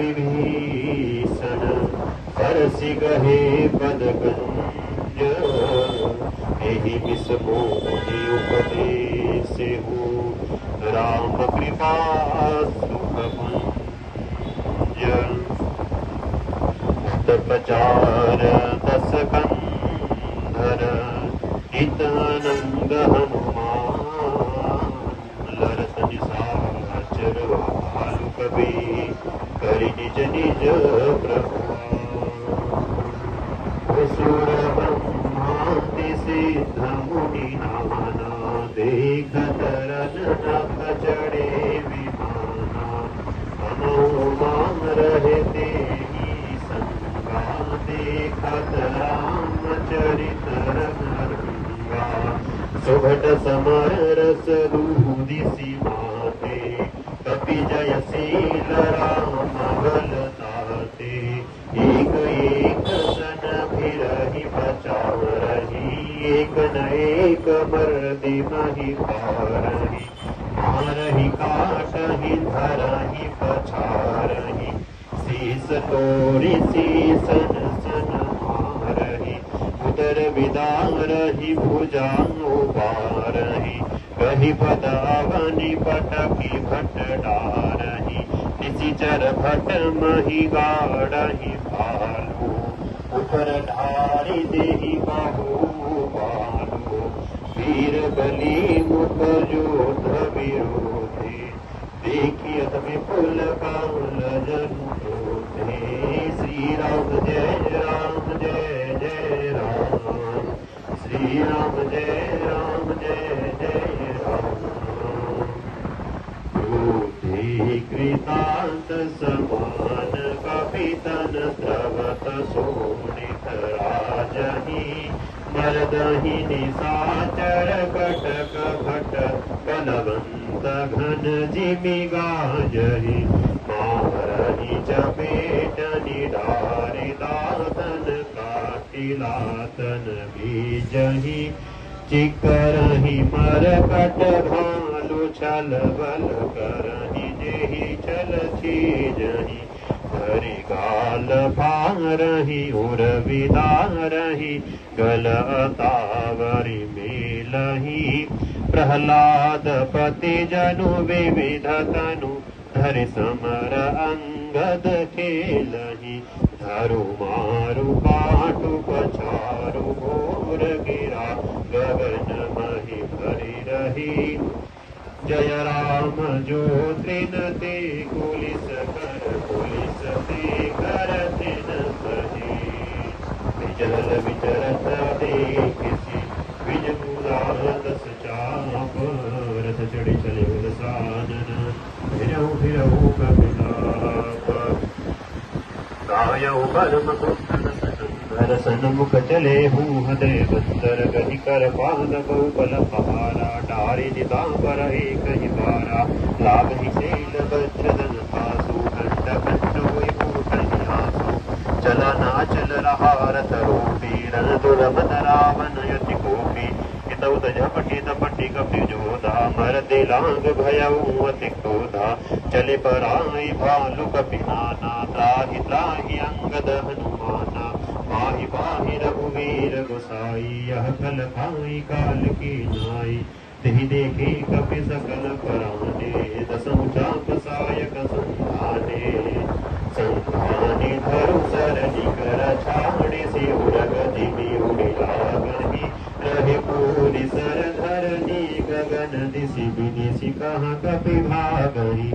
विभीषण परसि गहे पदकंज एहि बिस मोहि उपदेसे हो राम कृपा सुख पुंज प्रचार दस कंधर हितानंद हनुमान लरत निशाचर भालु कबि करि निज निज प्रभु सुर ब्रह्मादि सिद्ध मुनि नाना देखत रन चढ़े विमाना हनुमान रहे देखत रामचरित रंगा सुभट समरस दूदिसि माते कपि जयशील राम बलताते एक एक सन भिरहि बचारहि एक न एक मर्दि महि पारहि मारहि काटहि धरहि पछारहि शीस तोरि शीसन सन मारहि उदर विदारहि भुजानु बारहि कहि पदावनि पटकि भट डारहि निशिचर भट महि गाड़हि भालु उपर ढारि देहि बाहु बालु वीर बलि मुख जोध विरोधि देखियत विपुल काल जनु श्री राम जय जय राम श्री राम जय राम क्रोधि कृतांत समान कपितन द्रवत शोणित राजहि मरदहि निशाचर कटक भट बलवंत घन जिमि गाजहि मारहि चपेट निडारि दातन काटिलातन बीजहि चिकरहि मरकट भालु छल बल करहि जेहि छल छीजहि हरि गाल फारहि उर विदारहि गल अतावरि मेलहि प्रहलाद पति जनु विविध तनु धरि समर अंगद खेलहि धरु मारु पाटु पछारु घोर गिरा गगन महि भरि रहि जय राम जो तृण ते कुलिस ते कर तृण सहे विचल विचरत देखि विज दस चाप रथ चढ़ी चले सानन फिरऊ कपिलाप गायऊ परम धर सन्मुख चले हूँ हृदय बंदर गहि कर पाद बहुबल पहारा डारि नितांबर एक ही बारा लाभ ही शैल वज्रधन पासु खंड खंड हुई भूषणियासु चला ना चल रहा रथ रूपी रण दुर्मद रावण यति कोपी हितऊ झपटी तपटी कपि जोधा मर दिलांग भयऊ अति क्रोधा चले पराई भालु कपि नाना त्राहि त्राहि अंगद हनुमाना पाहि पाहि रघुवीर गोसाई यह कल खाई काल की नाई तेहि देखी कपि सकल पराने दसम चाप सायक संधाने धरु सरनि कर छाड़े से उरग दिवि उड़ि लागहि रहे पूरि सर धरनी गगन दिशि विदिशि कहाँ कपि भागहि